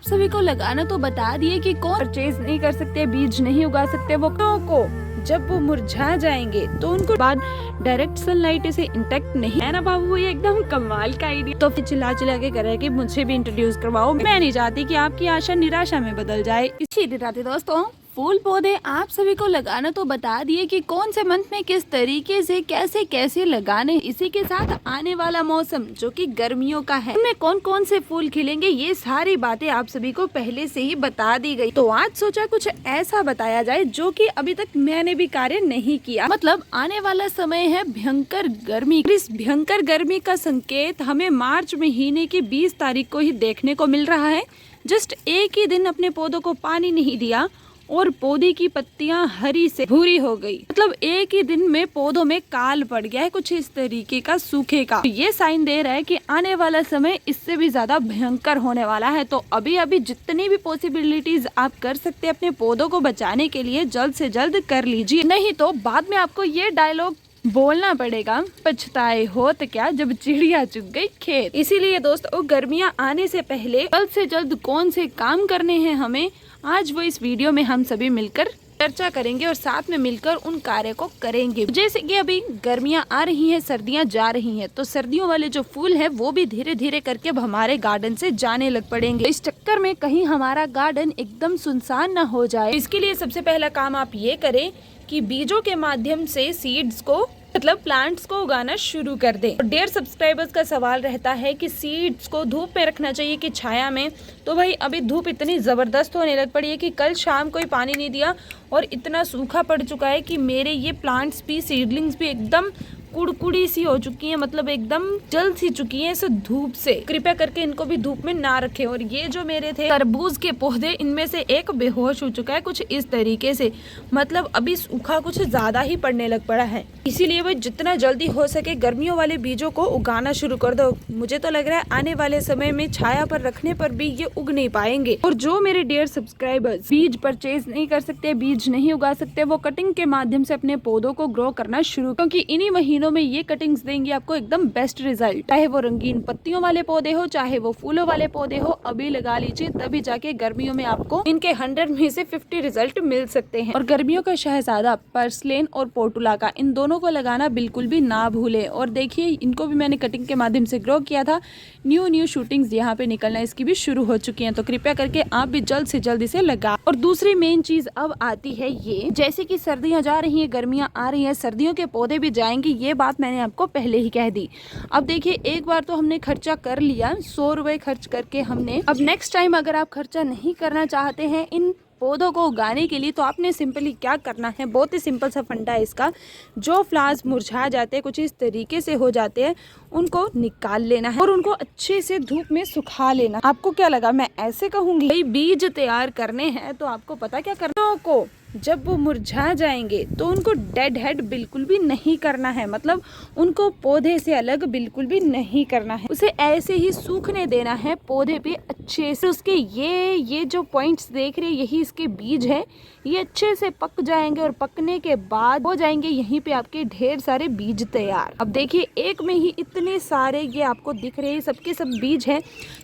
आप सभी को लगाना तो बता दिए कि कौन परचेज नहीं कर सकते, बीज नहीं उगा सकते। वो को जब वो मुरझा जाएंगे तो उनको बाद डायरेक्ट सनलाइट से इंटेक्ट नहीं है ना बाबू, ये एकदम कमाल का आइडिया। तो फिर चिल्ला चिल्ला के करे कि मुझे भी इंट्रोड्यूस करवाओ। मैं नहीं चाहती कि आपकी आशा निराशा में बदल जाए। इसी रात दोस्तों फूल पौधे आप सभी को लगाना तो बता दिए कि कौन से मंथ में किस तरीके से कैसे कैसे लगाने। इसी के साथ आने वाला मौसम जो कि गर्मियों का है, उनमें कौन कौन से फूल खिलेंगे, ये सारी बातें आप सभी को पहले से ही बता दी गई। तो आज सोचा कुछ ऐसा बताया जाए जो कि अभी तक मैंने भी कार्य नहीं किया। मतलब आने वाला समय है भयंकर गर्मी। इस भयंकर गर्मी का संकेत हमें मार्च महीने की 20 तारीख को ही देखने को मिल रहा है। जस्ट एक ही दिन अपने पौधों को पानी नहीं दिया और पौधे की पत्तियां हरी से भूरी हो गई। मतलब एक ही दिन में पौधों में काल पड़ गया है, कुछ इस तरीके का सूखे का। तो ये साइन दे रहा है कि आने वाला समय इससे भी ज्यादा भयंकर होने वाला है। तो अभी अभी जितनी भी पॉसिबिलिटीज आप कर सकते हैं अपने पौधों को बचाने के लिए जल्द से जल्द कर लीजिए, नहीं तो बाद में आपको ये डायलॉग बोलना पड़ेगा, पछताए हो तो क्या जब चिड़िया चुग गई खेत। इसीलिए दोस्तों गर्मियां आने से पहले जल्द से जल्द कौन से काम करने हैं हमें, आज वो इस वीडियो में हम सभी मिलकर चर्चा करेंगे और साथ में मिलकर उन कार्य को करेंगे। जैसे कि अभी गर्मियां आ रही हैं, सर्दियां जा रही हैं, तो सर्दियों वाले जो फूल है वो भी धीरे धीरे करके अब हमारे गार्डन से जाने लग पड़ेंगे। इस चक्कर में कहीं हमारा गार्डन एकदम सुनसान न हो जाए, इसके लिए सबसे पहला काम आप ये करें कि बीजों के माध्यम से सीड्स को मतलब प्लांट्स को उगाना शुरू कर दें। और डेयर सब्सक्राइबर्स का सवाल रहता है कि सीड्स को धूप में रखना चाहिए कि छाया में। तो भाई अभी धूप इतनी ज़बरदस्त होने लग पड़ी है कि कल शाम कोई पानी नहीं दिया और इतना सूखा पड़ चुका है कि मेरे ये प्लांट्स भी सीडलिंग्स भी एकदम कुड़कुड़ी सी हो चुकी हैं, मतलब एकदम जल सी चुकी हैं इस धूप से। कृपया करके इनको भी धूप में ना रखें। और ये जो मेरे थे तरबूज के पौधे, इनमें से एक बेहोश हो चुका है कुछ इस तरीके से। मतलब अभी सूखा कुछ ज्यादा ही पड़ने लग पड़ा है। इसीलिए भाई जितना जल्दी हो सके गर्मियों वाले बीजों को उगाना शुरू कर दो। मुझे तो लग रहा है आने वाले समय में छाया पर रखने पर भी ये उग नहीं पाएंगे। और जो मेरे डियर सब्सक्राइबर्स बीज परचेज नहीं कर सकते, बीज नहीं उगा सकते, वो कटिंग के माध्यम से अपने पौधों को ग्रो करना शुरू, क्योंकि इन्हीं महीनों में ये कटिंग्स देंगी आपको एकदम बेस्ट रिजल्ट। चाहे वो रंगीन पत्तियों वाले पौधे हो, चाहे वो फूलों वाले पौधे हो, अभी लगा लीजिए, तभी जाके गर्मियों में आपको इनके 100 में से 50 रिजल्ट मिल सकते हैं। और गर्मियों का शहजादा पर्सलेन और पोर्टुला का, इन दोनों को लगाना बिल्कुल भी ना भूले। और देखिए इनको भी मैंने कटिंग के माध्यम से ग्रो किया था। न्यू शूटिंग्स यहाँ पे निकलना इसकी भी शुरू हो चुकी है। तो कृपया करके आप भी जल्द से जल्द इसे लगा। और दूसरी मेन चीज अब आती है ये, जैसे कि सर्दियां जा रही है, गर्मियां आ रही है, सर्दियों के पौधे भी जाएंगे, ये बात मैंने आपको पहले ही कह दी। अब देखिए एक बार तो हमने खर्चा कर लिया, 100 रुपए खर्च करके हमने। अब नेक्स्ट टाइम अगर आप खर्चा नहीं करना चाहते हैं इन पौधों को उगाने के लिए, तो आपने सिंपली क्या करना है, बहुत ही सिंपल सा फंडा है इसका। जो फ्लावर्स मुरझा जाते हैं, कुछ इस तरीके से हो जाते हैं, उनको निकाल लेना है और उनको अच्छे से धूप में सुखा लेना। आपको क्या लगा मैं ऐसे कहूंगी? भाई बीज तैयार करने हैं तो आपको पता क्या करना को, जब वो मुरझा जाएंगे तो उनको डेड हेड बिल्कुल भी नहीं करना है। मतलब उनको पौधे से अलग बिल्कुल भी नहीं करना है, उसे ऐसे ही सूखने देना है पौधे पे अच्छे से। उसके ये जो पॉइंट्स देख रहे हैं, यही इसके बीज है, ये अच्छे से पक जाएंगे और पकने के बाद हो जाएंगे यहीं पे आपके ढेर सारे बीज तैयार। अब देखिए एक में ही इतने सारे ये आपको दिख रहे हैं, सबके सब बीज हैं।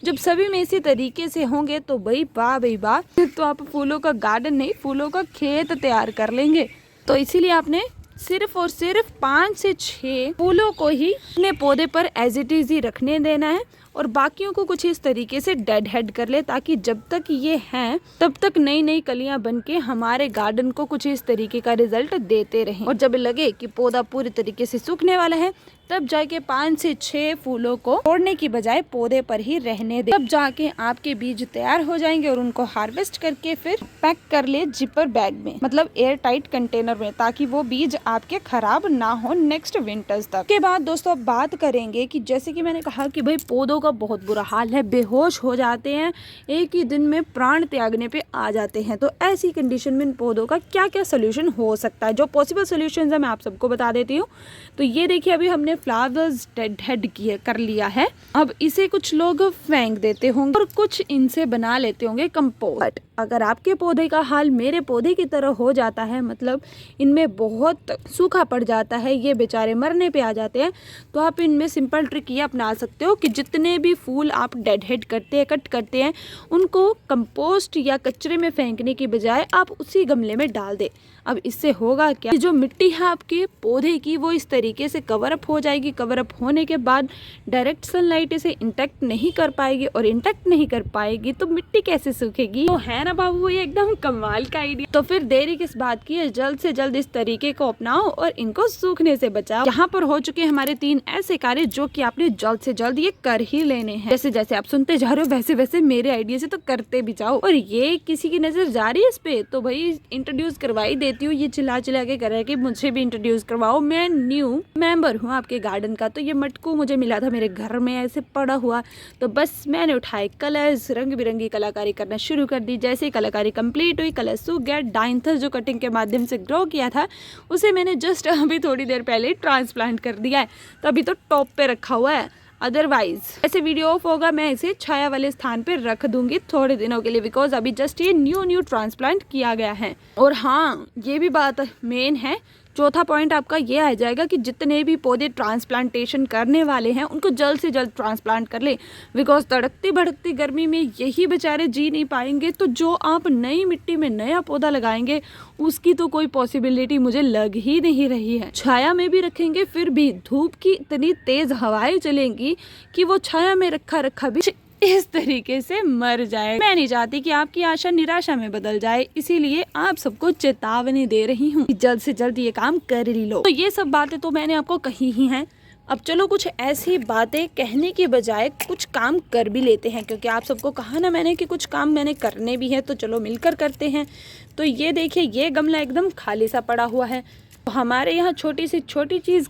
जब सभी में इसी तरीके से होंगे तो भाई वाह, तो आप फूलों का गार्डन नहीं, फूलों का खेत तैयार कर लेंगे। तो इसीलिए आपने सिर्फ और सिर्फ 5 से 6 फूलों को ही अपने पौधे पर एज इट इज ही रखने देना है और बाकियों को कुछ इस तरीके से डेड हेड कर ले, ताकि जब तक ये हैं तब तक नई नई कलियां बनके हमारे गार्डन को कुछ इस तरीके का रिजल्ट देते रहें। और जब लगे कि पौधा पूरी तरीके से सूखने वाला है, तब जाके 5 से 6 फूलों को तोड़ने की बजाय पौधे पर ही रहने दे। तब जाके आपके बीज तैयार हो जाएंगे और उनको हार्वेस्ट करके फिर पैक कर ले जिपर बैग में, मतलब एयर टाइट कंटेनर में, ताकि वो बीज आपके खराब ना हो नेक्स्ट विंटर्स तक। के बाद दोस्तों अब बात करेंगे कि जैसे कि मैंने कहा कि भाई पौधों का बहुत बुरा हाल है, बेहोश हो जाते हैं, एक ही दिन में प्राण त्यागने पे आ जाते हैं। तो ऐसी कंडीशन में इन पौधों का क्या क्या सोल्यूशन हो सकता है, जो पॉसिबल सोल्यूशन है मैं आप सबको बता देती हूँ। तो ये देखिए अभी हमने मैंने फ्लावर्स डेड हेड कर लिया है। अब इसे कुछ लोग फेंक देते होंगे और कुछ इनसे बना लेते होंगे कंपोस्ट। अगर आपके पौधे का हाल मेरे पौधे की तरह हो जाता है, मतलब इनमें बहुत सूखा पड़ जाता है, ये बेचारे मरने पे आ जाते हैं, तो आप इनमें सिंपल ट्रिक ये अपना सकते हो कि जितने भी फूल आप डेड हेड करते हैं, कट करते हैं, उनको कंपोस्ट या कचरे में फेंकने की बजाय आप उसी गमले में डाल दें। अब इससे होगा क्या, जो मिट्टी है आपके पौधे की वो इस तरीके से कवर अप हो जाएगी। कवर अप होने के बाद डायरेक्ट सनलाइट इसे इंटैक्ट नहीं कर पाएगी, और इंटैक्ट नहीं कर पाएगी तो मिट्टी कैसे सूखेगी? तो है ना बाबू, ये एकदम कमाल का आइडिया। तो फिर देरी किस बात की है, जल्द से जल्द इस तरीके को अपनाओ और इनको सूखने से बचाओ। यहाँ पर हो चुके हमारे 3 ऐसे कार्य जो कि आपने जल्द से जल्द ये कर ही लेने हैं। जैसे जैसे आप सुनते जा रहे हो वैसे वैसे मेरे आइडिया से तो करते भी जाओ। और ये किसी की नजर जा रही है इस पे, तो भाई इंट्रोड्यूस करवाई देती हूँ। ये चिल्ला चिल्ला के कर रहा है कि मुझे भी इंट्रोड्यूस करवाओ, मैं न्यू मेंबर हूँ आपके गार्डन का। तो ये मटकू मुझे मिला था मेरे घर में ऐसे पड़ा हुआ, तो बस मैंने उठाए कलर्स, रंग बिरंगी कलाकारी करना शुरू कर दी। जैसे ही कलाकारी कंप्लीट हुई, कलर सूख गया। डाइंथस जो कटिंग के माध्यम से ग्रो किया था उसे मैंने जस्ट अभी थोड़ी देर पहले ट्रांसप्लांट कर दिया है, तो अभी तो टॉप पे रखा हुआ है। अदरवाइज ऐसे वीडियो ऑफ होगा, मैं इसे छाया वाले स्थान पे रख दूंगी थोड़े दिनों के लिए, बिकॉज अभी जस्ट ये न्यू ट्रांसप्लांट किया गया है। और हाँ, ये भी बात मेन है, चौथा पॉइंट आपका ये आ जाएगा कि जितने भी पौधे ट्रांसप्लांटेशन करने वाले हैं उनको जल्द से जल्द ट्रांसप्लांट कर ले, बिकॉज तड़कती भड़कती गर्मी में यही बेचारे जी नहीं पाएंगे। तो जो आप नई मिट्टी में नया पौधा लगाएंगे उसकी तो कोई पॉसिबिलिटी मुझे लग ही नहीं रही है। छाया में भी रखेंगे फिर भी धूप की इतनी तेज हवाएं चलेंगी कि वो छाया में रखा रखा भी इस तरीके से मर जाए। मैं नहीं चाहती कि आपकी आशा निराशा में बदल जाए, इसीलिए आप सबको चेतावनी दे रही हूँ कि जल्द से जल्द ये काम कर ही लो। तो ये सब बातें तो मैंने आपको कही ही हैं। अब चलो कुछ ऐसी बातें कहने के बजाय कुछ काम कर भी लेते हैं, क्योंकि आप सबको कहा ना मैंने कि कुछ काम मैंने करने भी है, तो चलो मिलकर करते हैं। तो ये देखिए, ये गमला एकदम खाली सा पड़ा हुआ है। तो हमारे यहाँ छोटी सी छोटी चीज़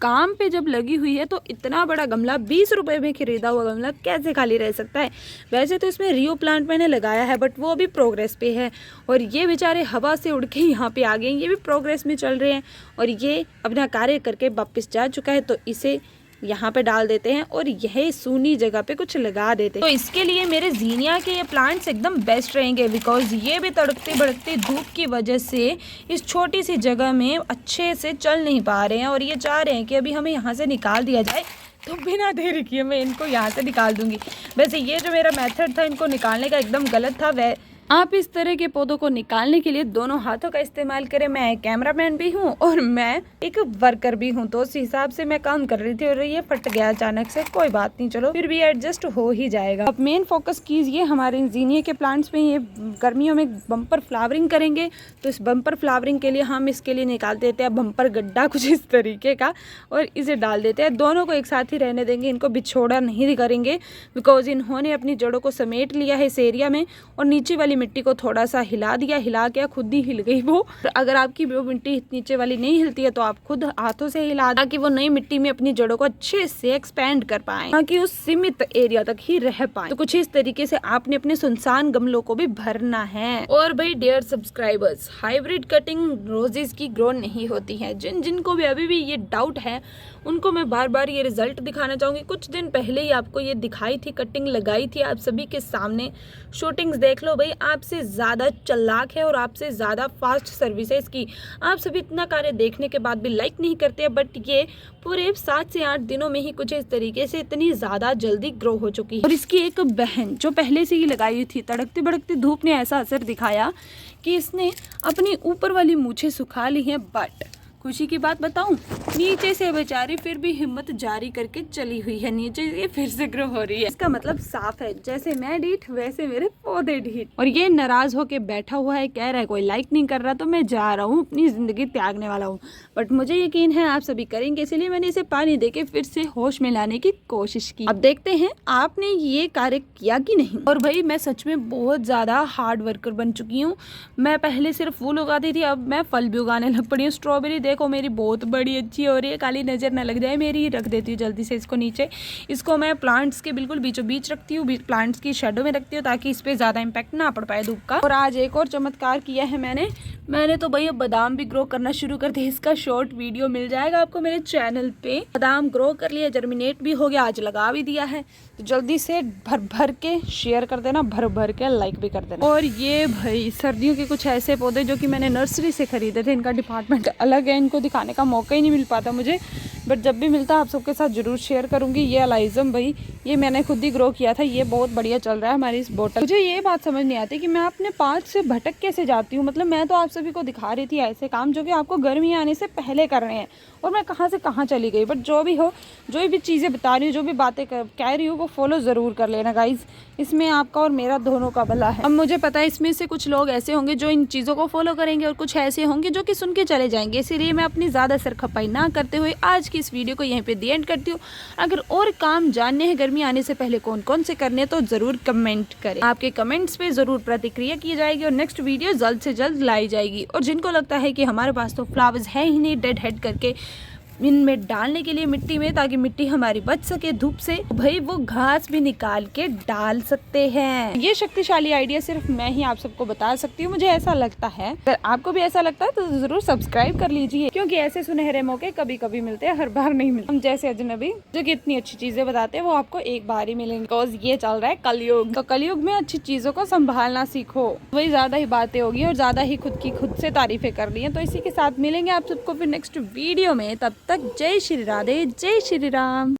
काम पे जब लगी हुई है, तो इतना बड़ा गमला 20 रुपए में खरीदा हुआ गमला कैसे खाली रह सकता है। वैसे तो इसमें रियो प्लांट मैंने लगाया है, बट वो अभी प्रोग्रेस पे है, और ये बेचारे हवा से उड़ के यहाँ पे आ गए, ये भी प्रोग्रेस में चल रहे हैं, और ये अपना कार्य करके वापस जा चुका है। तो इसे यहाँ पे डाल देते हैं और यह सूनी जगह पे कुछ लगा देते हैं। तो इसके लिए मेरे जीनिया के ये प्लांट्स एकदम बेस्ट रहेंगे, बिकॉज ये भी तड़कती भड़कती धूप की वजह से इस छोटी सी जगह में अच्छे से चल नहीं पा रहे हैं, और ये चाह रहे हैं कि अभी हमें यहाँ से निकाल दिया जाए। तो बिना देरी किए मैं इनको यहाँ से निकाल दूंगी। वैसे ये जो मेरा मेथड था इनको निकालने का एकदम गलत था। वह आप इस तरह के पौधों को निकालने के लिए दोनों हाथों का इस्तेमाल करें। मैं कैमरामैन भी हूँ और मैं एक वर्कर भी हूँ, तो उस हिसाब से मैं काम कर रही थी और ये फट गया अचानक से। कोई बात नहीं, चलो फिर भी एडजस्ट हो ही जाएगा। अब मेन फोकस कीजिए हमारे इंजीनियर के प्लांट्स में। ये गर्मियों में बम्पर फ्लावरिंग करेंगे, तो इस बम्पर फ्लावरिंग के लिए हम इसके लिए निकाल देते हैं बम्पर गड्ढा कुछ इस तरीके का, और इसे डाल देते हैं। दोनों को एक साथ ही रहने देंगे, इनको बिछोड़ा नहीं करेंगे, बिकॉज इन्होंने अपनी जड़ों को समेट लिया है इस एरिया में, और नीचे वाली मिट्टी को थोड़ा सा हिला दिया, हिला के खुद ही हिल गई वो। अगर आपकी वो मिट्टी नीचे वाली नहीं हिलती है तो आप खुद हाथों से हिला, ताकि वो नई मिट्टी में अपनी जड़ों को अच्छे से एक्सपेंड कर पाए, ताकि उस सीमित एरिया तक ही रह पाए। तो कुछ इस तरीके से आपने अपने सुनसान गमलों को भी भरना है। और भाई dear subscribers, hybrid cutting roses की ग्रो नहीं होती है। जिनको भी अभी भी ये डाउट है उनको मैं बार बार ये रिजल्ट दिखाना चाहूंगी। कुछ दिन पहले ही आपको ये दिखाई थी, कटिंग लगाई थी आप सभी के सामने। शूटिंग्स देख लो भाई, आपसे ज़्यादा चालाक है और आपसे ज़्यादा फास्ट सर्विसेज की। आप सभी इतना कार्य देखने के बाद भी लाइक नहीं करते, बट ये पूरे 7 से 8 दिनों में ही कुछ इस तरीके से इतनी ज़्यादा जल्दी ग्रो हो चुकी है। और इसकी एक बहन जो पहले से ही लगाई हुई थी, तड़कती भड़कती धूप ने ऐसा असर दिखाया कि इसने अपनी ऊपर वाली मूछें सुखा ली हैं। बट खुशी की बात बताऊं, नीचे से बेचारी फिर भी हिम्मत जारी करके चली हुई है, नीचे ये फिर से ग्रो हो रही है। इसका मतलब साफ है, जैसे मैं ढीठ वैसे मेरे पौधे ढीठ। और ये नाराज होके बैठा हुआ है, कह रहा है कोई लाइक नहीं कर रहा तो मैं जा रहा हूँ, अपनी जिंदगी त्यागने वाला हूँ। बट मुझे यकीन है आप सभी करेंगे, इसलिए मैंने इसे पानी देके फिर से होश में लाने की कोशिश की। अब देखते हैं आपने ये कार्य किया कि नहीं। और भाई मैं सच में बहुत ज्यादा हार्ड वर्कर बन चुकी हूँ। मैं पहले सिर्फ फूल उगाती थी, अब मैं फल भी उगाने लग पड़ी हूँ। स्ट्रॉबेरी देखो मेरी बहुत बड़ी अच्छी हो रही है, काली नजर ना लग जाए मेरी। रख देती हूँ जल्दी से इसको नीचे। इसको मैं प्लांट्स के बिल्कुल बीचों बीच रखती हूँ, प्लांट्स की शेडो में रखती हूँ, ताकि इस पे ज्यादा इम्पैक्ट ना पड़ पाए धूप का। और आज एक और चमत्कार किया है मैंने, मैंने तो भैया बादाम भी ग्रो करना शुरू कर दिया। इसका शॉर्ट वीडियो मिल जाएगा आपको मेरे चैनल पे। बादाम ग्रो कर लिया, जर्मिनेट भी हो गया, आज लगा भी दिया है। तो जल्दी से भर भर के शेयर कर देना, भर भर के लाइक भी कर देना। और ये भाई सर्दियों के कुछ ऐसे पौधे जो कि मैंने नर्सरी से खरीदे थे, इनका डिपार्टमेंट अलग है, इनको दिखाने का मौका ही नहीं मिल पाता मुझे, बट जब भी मिलता आप सबके साथ ज़रूर शेयर करूँगी। ये अलाइज़म भाई, ये मैंने खुद ही ग्रो किया था, ये बहुत बढ़िया चल रहा है हमारी इस बोतल। मुझे ये बात समझ नहीं आती कि मैं अपने पाथ से भटक कैसे जाती हूँ। मतलब मैं तो आप सभी को दिखा रही थी ऐसे काम जो कि आपको गर्मी आने से पहले कर रहे हैं, और मैं कहाँ से कहाँ चली गई। बट जो भी हो, जो भी चीज़ें बता रही हूँ, जो भी बातें कह रही हूँ, वो फॉलो ज़रूर कर लेना गाइज़। इसमें आपका और मेरा दोनों का भला है। अब मुझे पता है इसमें से कुछ लोग ऐसे होंगे जो इन चीज़ों को फॉलो करेंगे, और कुछ ऐसे होंगे जो कि सुन के चले जाएंगे। इसीलिए मैं अपनी ज़्यादा सरखपाई ना करते हुए आज की इस वीडियो को यहीं पे दी एंड करती हूँ। अगर और काम जानने हैं गर्मी आने से पहले कौन कौन से करने, तो ज़रूर कमेंट करें। आपके कमेंट्स पे ज़रूर प्रतिक्रिया की जाएगी और नेक्स्ट वीडियो जल्द से जल्द लाई जाएगी। और जिनको लगता है कि हमारे पास तो फ्लावर्स है ही नहीं डेड हेड करके इनमें डालने के लिए मिट्टी में, ताकि मिट्टी हमारी बच सके धूप से, भाई वो घास भी निकाल के डाल सकते हैं। ये शक्तिशाली आइडिया सिर्फ मैं ही आप सबको बता सकती हूँ, मुझे ऐसा लगता है। अगर आपको भी ऐसा लगता है तो जरूर सब्सक्राइब कर लीजिए, क्योंकि ऐसे सुनहरे मौके कभी कभी मिलते हैं, हर बार नहीं मिलते। हम जैसे अजनबी जो कि इतनी अच्छी चीजें बताते हैं, वो आपको एक बार ही मिलेंगे। बिकॉज ये चल रहा है कलयुग, तो कलयुग में अच्छी चीजों को संभालना सीखो। वही ज्यादा ही बातें होगी और ज्यादा ही खुद से तारीफें कर ली है। तो इसी के साथ मिलेंगे आप सबको फिर नेक्स्ट वीडियो में। तब तक जय श्री राधे, जय श्री राम।